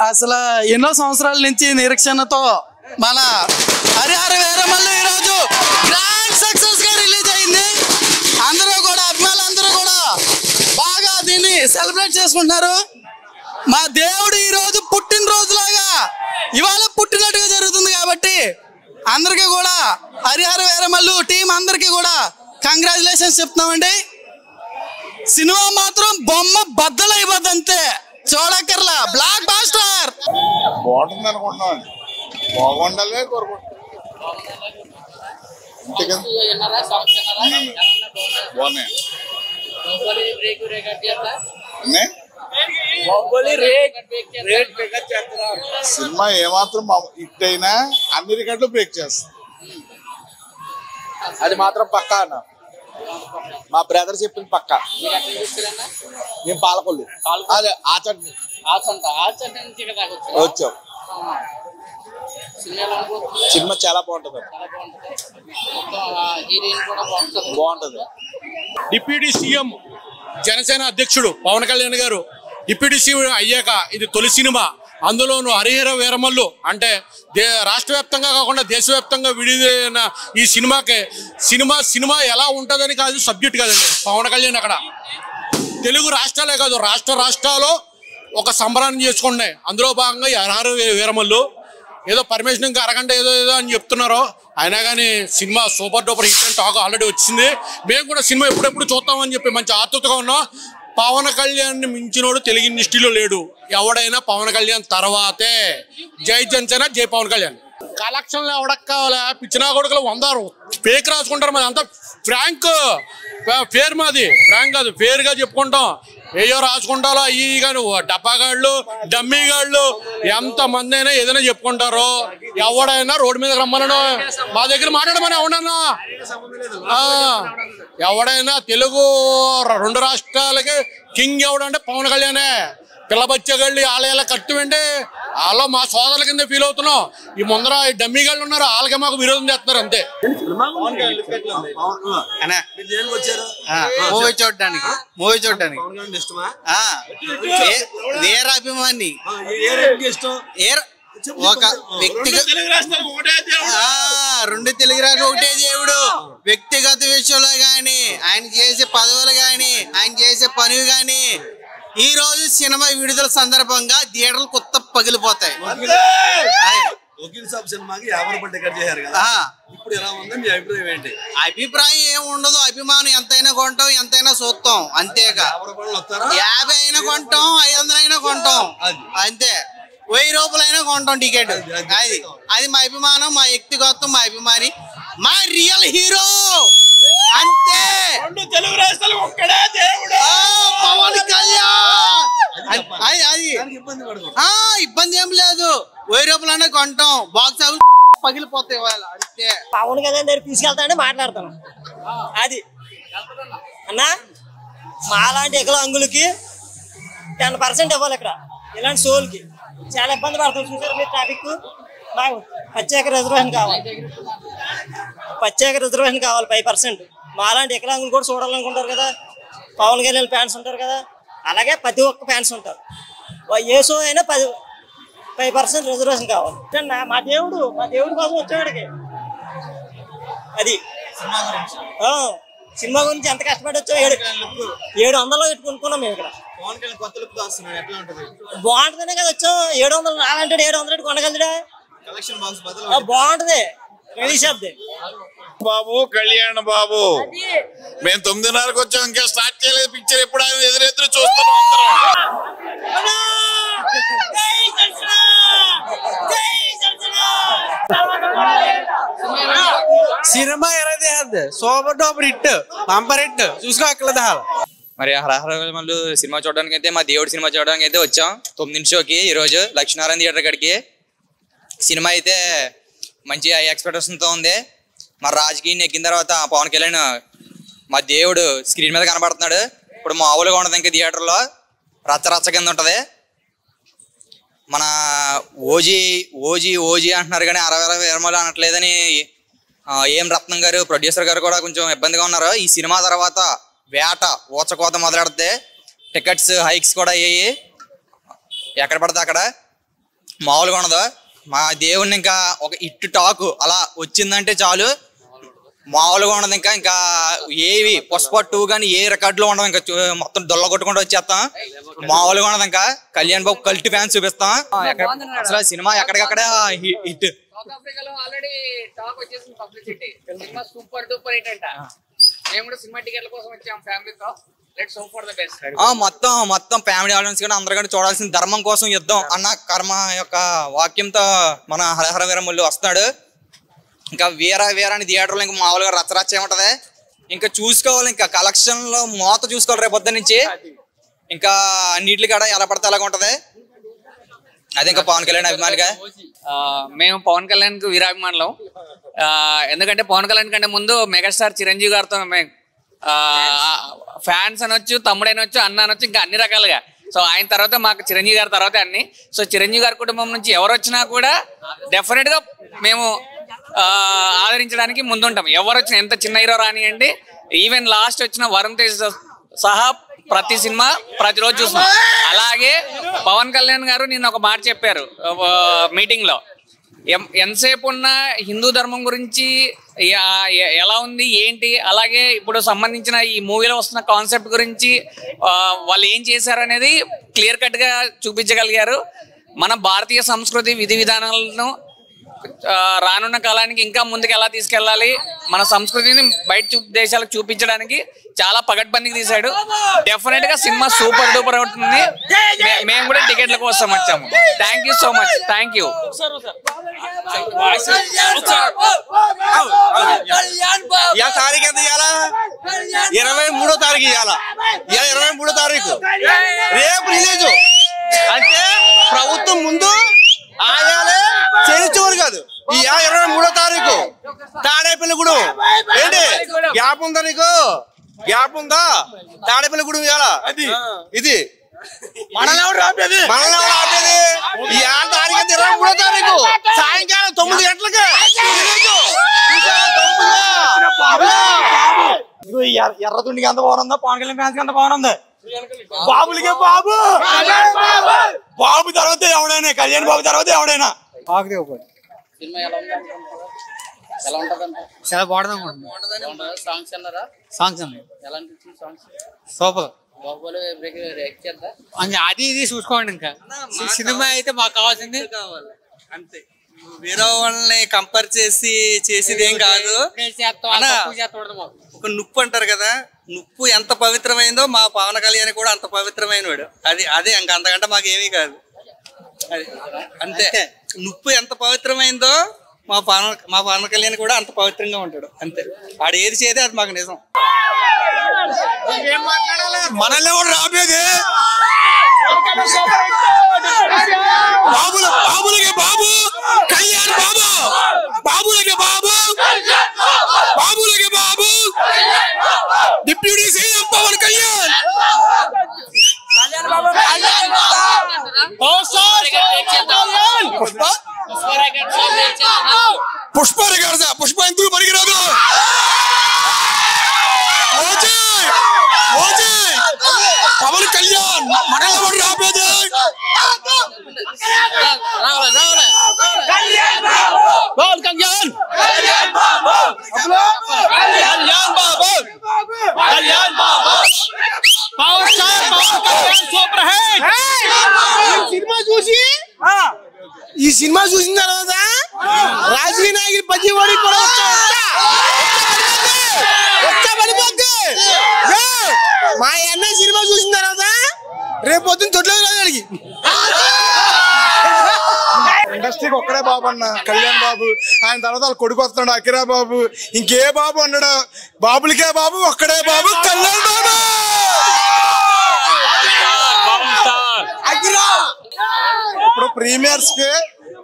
అసలు ఎన్నో సంవత్సరాల నుంచి నిరీక్షణతో మన హరిహర వీరమల్లు ఈరోజు గ్రాండ్ సక్సెస్ గా రిలీజ్ అయింది. అందరూ కూడా అభిమానులందరూ కూడా బాగా దీన్ని సెలబ్రేట్ చేసుకుంటున్నారు. మా దేవుడు ఈరోజు పుట్టినరోజులాగా ఇవాళ పుట్టినట్టుగా జరుగుతుంది కాబట్టి అందరికీ కూడా హరిహర వీరమల్లు టీం అందరికీ కూడా కంగ్రాచులేషన్స్ చెప్తున్నామండి. సినిమా మాత్రం బొమ్మ బద్దలైపోద్ది అంతే, చూడక్కర్లా, బ్లాక్ బాస్టర్. బాగుంటుంది అనుకుంటున్నాం, బాగుండాలి కోరుకుంటున్నాం. సినిమా ఏమాత్రం హిట్ అయినా అన్ని రికార్డులు బ్రేక్ చేస్తుంది, అది మాత్రం పక్కా అన్న. మా బ్రదర్ చెప్పింది పక్కా. మేము పాలకొల్లు, అదే ఆచండి వచ్చాం. సినిమా చాలా బాగుంటుంది, బాగుంటుంది. డిప్యూటీ సీఎం జనసేన అధ్యక్షుడు పవన్ కళ్యాణ్ గారు డిప్యూటీ సీఎం అయ్యాక ఇది తొలి సినిమా. అందులోనూ హరిహర వీరమల్లు అంటే రాష్ట్ర వ్యాప్తంగా కాకుండా దేశవ్యాప్తంగా విడిన ఈ సినిమాకి సినిమా ఎలా ఉంటుందని కాదు, సబ్జెక్ట్ కాదండి. పవన్ కళ్యాణ్ అక్కడ తెలుగు రాష్ట్రాలే కాదు రాష్ట్రాలు ఒక సంబరాన్ని చేసుకుంటున్నాయి. అందులో భాగంగా ఈ హరిహర వీరమల్లు ఏదో పర్మిషన్ ఇంకా అరగంట ఏదో అని చెప్తున్నారు. అయినా కానీ సినిమా సూపర్ డూపర్ హిట్ అని టాక్ ఆల్రెడీ వచ్చింది. మేము కూడా సినిమా ఎప్పుడెప్పుడు చూస్తామని చెప్పి మంచి ఆతృతగా ఉన్నాం. పవన్ కళ్యాణ్ మించినోడు తెలుగు ఇండస్ట్రీలో లేడు. ఎవడైనా పవన్ కళ్యాణ్ తర్వాతే. జై జనసేన, జై పవన్ కళ్యాణ్. కలెక్షన్లు ఎవడకు కావాలా? పిచ్చినా కొడుకులు 100 ఫేక్ రాసుకుంటారు. మాది అంతా ఫ్రాంక్ పేరు, మాది ఫ్రాంక్ కాదు, పేరుగా చెప్పుకుంటాం. ఏయో రాసుకుంటారో అయ్యి కానీ డబ్బాగాళ్ళు డమ్మీగాళ్ళు ఎంతమంది అయినా ఏదైనా చెప్పుకుంటారు. ఎవడైనా రోడ్డు మీద రమ్మనను, మా దగ్గర మాట్లాడమని ఎవడన్నా ఎవడైనా తెలుగు 2 రాష్ట్రాలకి కింగ్ ఎవడంటే పవన్ కళ్యాణే. పిల్లబచ్చగాళ్ళు ఆలయాల కట్టువండి, వాళ్ళు మా సోదరుల కింద ఫీల్ అవుతున్నాం. ఈ ముందర ఈ డమ్మీగాళ్ళు ఉన్నారు, వాళ్ళకే మాకు విరోధం చేస్తున్నారు అంతే. మూవీ చూడడానికి వేరే అభిమాని, ఒక వ్యక్తిగత 2 తెలుగు రాష్ట్రాలు ఒకటే దేవుడు. వ్యక్తిగత విషయంలో గాని, ఆయన చేసే పదవులు గాని, ఆయన చేసే పనులు గాని, ఈ రోజు సినిమా విడుదల సందర్భంగా థియేటర్లు కొత్త పగిలిపోతాయి. అభిప్రాయం ఏముండదు, అభిమానం ఎంతైనా కొంటాం, ఎంతైనా చూస్తాం అంతేగా. 50 అయినా కొంటాం, 500 అయినా కొంటాం అంతే. 1000 రూపాయలైనా కొంటాం టికెట్. అది మా అభిమానం, మా వ్యక్తిగతం, మా అభిమాని, మా రియల్ హీరో అంతే. 2 తెలుగు రాష్ట్రాలు ఒక్కడే దేవుడు పవన్ కళ్యాణ్. అది ఇబ్బంది ఏం లేదు, 1000 రూపాయలైనా కొంటాం. బాక్స్ ఆఫీస్ పగిలిపోతాయి అంతే. పవన్ కళ్యాణ్ దగ్గర తీసుకెళ్తానంటే మాట్లాడతాను. అది అన్నా మాలాంటి వికలాంగులకి 10% ఇవ్వాలి. ఇక్కడ ఇలాంటి షోలకి చాలా ఇబ్బంది పడతాం. చూసారు మీరు ట్రాఫిక్. మాకు ప్రత్యేక రిజర్వేషన్ కావాలి, 5%. మాలాంటి వికలాంగులు కూడా చూడాలనుకుంటారు కదా, పవన్ కళ్యాణ్ ఫ్యాన్స్ ఉంటారు కదా, అలాగే ప్రతి ఒక్క ఫ్యాన్స్ ఉంటారు. ఏ షో అయినా 5% రిజర్వేషన్ కావాలి. మా దేవుడి కోసం వచ్చేవాడికి అది సినిమా గురించి ఎంత కష్టపడి వచ్చాం. 700 పెట్టుకున్నాం మేము ఇక్కడ. బాగుంటుందనే కదా వచ్చాం. 700 నాలంటాడు, 700 కొనగలరా? బాగుంటది. బాబు కళ్యాణ్ బాబు, మేము 9:30కి వచ్చాం, ఇంకా స్టార్ట్ చేయలేదు పిక్చర్. ఎప్పుడు ఆయన ఎదురెదురు చూస్తున్నాం. సినిమా ఎరదే super duper hit, bumper hit, చూసుకోక్కర్లేదు. మరి హరిహర వీరమల్లు సినిమా చూడడానికి అయితే, మా దేవుడి సినిమా చూడడానికి అయితే వచ్చాం 9 షోకి. ఈరోజు లక్ష్మీనారాయణ థియేటర్ కాడికి. సినిమా అయితే మంచి ఎక్స్పెక్టేషన్తో ఉంది. మరి రాజకీయం ఎక్కిన తర్వాత పవన్ కళ్యాణ్ మా దేవుడు స్క్రీన్ మీద కనబడుతున్నాడు. ఇప్పుడు మామూలుగా ఉండదు, ఇంకా థియేటర్లో రచ్చ కింద ఉంటుంది. మన ఓజీ అంటున్నారు కానీ హరిహర వీరమల్లు అనట్లేదని ఏం రత్నం గారు ప్రొడ్యూసర్ గారు కూడా కొంచెం ఇబ్బందిగా ఉన్నారు. ఈ సినిమా తర్వాత వేట ఊచకోత మొదలెడితే టికెట్స్ హైక్స్ కూడా అయ్యాయి. ఎక్కడ పడితే అక్కడ మామూలుగా ఉండదు. మా దేవుడిని ఇంకా ఒక ఇట్టు టాకు అలా వచ్చిందంటే చాలు, మామూలుగా ఉండదు. ఇంకా ఏవి పుష్ప 2 కానీ ఏ రికార్డులో ఉండదు. ఇంకా మొత్తం దొల్ల కొట్టుకుంటూ వచ్చేస్తాం. మామూలుగా ఉండదు. ఇంకా కళ్యాణ్ బాబు కల్ట్ ఫ్యాన్స్ చూపిస్తాం. అసలు సినిమా ఎక్కడికక్కడ హిట్. సౌత్ ఆఫ్రికాలో ఆల్రెడీ టాక్ వచ్చేసింది, publicity. Cinema super duper hit అంట. మేము కూడా సినిమా టికెట్ల కోసం వచ్చాం ఫ్యామిలీతో. Let's hope for the best. మొత్తం ఫ్యామిలీ ఆడియన్స్ కూడా అందరూ కూడా చూడాల్సిన ధర్మం కోసం యుద్ధం అన్న కర్మ యొక్క వాక్యంతో మన హరహర వీరమల్లు వస్తాడు. ఇంకా వీరాని థియేటర్లో ఇంకా మామూలుగా రచ్చరచ్చ ఏముంటది. ఇంకా చూసుకోవాలి, ఇంకా కలెక్షన్ లో మోత చూసుకోవాలి రేపు పొద్దు నుంచి. ఇంకా అన్నింటి కాడ ఎలా పడితే అలాగ ఉంటది. అదే ఇంకా పవన్ కళ్యాణ్ అభిమానిగా మేము పవన్ కళ్యాణ్ కు వీరాభిమానులం. ఎందుకంటే పవన్ కళ్యాణ్ కంటే ముందు మెగాస్టార్ చిరంజీవి గారితో మేము ఫ్యాన్స్ అనొచ్చు, తమ్ముడైనొచ్చు, అన్న అనొచ్చు, ఇంకా అన్ని రకాలుగా. సో ఆయన తర్వాత మాకు చిరంజీవి గారి తర్వాత అన్ని. సో చిరంజీవి గారి కుటుంబం నుంచి ఎవరు వచ్చినా కూడా డెఫినెట్ గా మేము ఆదరించడానికి ముందుంటాం. ఎవరు వచ్చినా, ఎంత చిన్న హీరో రానియండి. ఈవెన్ లాస్ట్ వచ్చిన వరుణ్ తేజ్ సహా ప్రతి సినిమా ప్రతిరోజు చూస్తున్నాం. అలాగే పవన్ కళ్యాణ్ గారు నిన్న ఒక మాట చెప్పారు మీటింగ్ లో, ఎంతసేపు ఉన్న హిందూ ధర్మం గురించి ఎలా ఉంది ఏంటి, అలాగే ఇప్పుడు సంబంధించిన ఈ మూవీలో వస్తున్న కాన్సెప్ట్ గురించి వాళ్ళు ఏం చేశారు అనేది క్లియర్ కట్ గా చూపించగలిగారు. మన భారతీయ సంస్కృతి విధి విధానాలను రానున్న కాలానికి ఇంకా ముందుకు ఎలా తీసుకెళ్ళాలి, మన సంస్కృతిని బయట దేశాలకు చూపించడానికి చాలా పగడ్బందీగా తీశాడు. డెఫినెట్ గా సినిమా సూపర్ డూపర్ అవుతుంది. మేము కూడా టికెట్ల కోసం వచ్చాము. Thank you so much. Thank you. 23వ తారీఖు ఇవాళ 23వ తారీఖు రేపు రిలీజు. అంటే ప్రభుత్వం ముందు ఆయాలే చేయించేవారు కాదు. ఈ 23వ తారీఖు తాడేపల్లిగూడెం ఏంటి గ్యాప్ ఉందా నీకు? గ్యాప్ ఉందా? తాడేపల్లిగూడెం ఇవాళ ఇది మనల్ని ఆపేది. ఈ 23వ తారీఖు సాయంకాలం 9 గంటలకి ఎర్రతుండికి ఎంత బాగుందా, పవన్ కళ్యాణ్ ఫ్యాన్స్ ఎంత బాగుంది. బాబులకే బాబు, బాబు తర్వాత ఎవడైనా, కళ్యాణ్ బాబు తర్వాత ఎవడైనా. సినిమా ఎలా ఉంది? ఎలా ఉంటదంట? చాలా బాగుంటుంది. సాంగ్స్ అన్నారా? సాంగ్స్ అన్నాయి ఎలా అనిపించింది సాంగ్స్? సూపర్. బాహుబలి రియాక్ట్ చేద్దా? అది ఇది చూసుకోండి. ఇంకా సినిమా అయితే మాకు కావాల్సింది కావాలి అంతే. వేరే వాళ్ళని కంపేర్ చేసేది ఏం కాదు. ఒక నుప్పు అంటారు కదా, నుప్పు ఎంత పవిత్రమైందో మా పవన్ కళ్యాణ్ కూడా అంత పవిత్రమైన వాడు. అదే ఇంకా అంతకంటే మాకు ఏమీ కాదు. అది అంతే. నుప్పు ఎంత పవిత్రమైందో మా పవన్ కళ్యాణ్ కూడా అంత పవిత్రంగా ఉంటాడు. అంతే. ఆడు ఏది చేదే అది మాకు నిజం. మనల్ని ఎవరు రాబేది? బాబులకి బాబు, కళ్యాణ్ బాబు, బాబులకి బాబు, బాబులకి Babu, deputy CM Pawan Kalyan. Pushpa record, Pushpa ఎందుకు పనికిరాదు? పవన్ కళ్యాణ్ మనల్ని ఎవరు రాబేది? Pawan Kalyan, Kalyan Babu, Kalyan Babu, power star Pawan Kalyan super hit. ఈ సినిమా చూసిన తర్వాత రాజకీయ నాయకులు ప్రతి వాడికి కూడా మా అన్న సినిమా చూసిన తర్వాత రేపు పొద్దున్న తొట్ల రాగలిగి ఇండస్ట్రీకి ఒక్కడే బాబు అన్న కళ్యాణ్ బాబు. ఆయన తర్వాత వాళ్ళ కొడుకు వస్తున్నాడు అకిరా బాబు. ఇంకే బాబు అన్నాడు? బాబులకే బాబు, ఒక్కడే బాబు, కళ్యాణ్ బాబు. ఇప్పుడు ప్రీమియర్స్ కి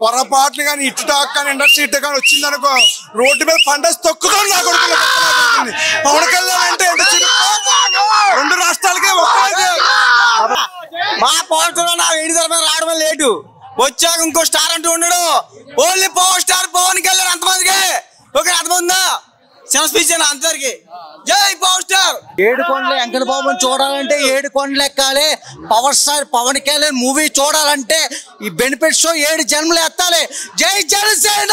పొరపాట్లు కానీ ఇటు టాక్ కానీ ఇండస్ట్రీ ఇటు కానీ వచ్చింది అనుకో, రోడ్డు మీద పండేసి తొక్కుతాడు నా కొడుకు. పవన్ కళ్యాణ్ అంటే ఎంత రెండు రాష్ట్రాలకే ఒక్కడే. మా పవర్ స్టార్ నా వేడి తరఫున రావడం లేటు, వచ్చాక ఇంకో స్టార్ అంటూ ఉండడు. Only power star Pawan Kalyan. అంతమందికి ఒక అర్థమైందా? చిన్న స్పీచ్ అందరికి జై పవర్ స్టార్. 7 కొండల వెంకట బాబుని చూడాలంటే 7 కొండలు ఎక్కాలి. Power star Pawan Kalyan movie చూడాలంటే ఈ బెనిఫిట్ షో 7 జన్మలు ఎత్తాలి. జై జనసేన.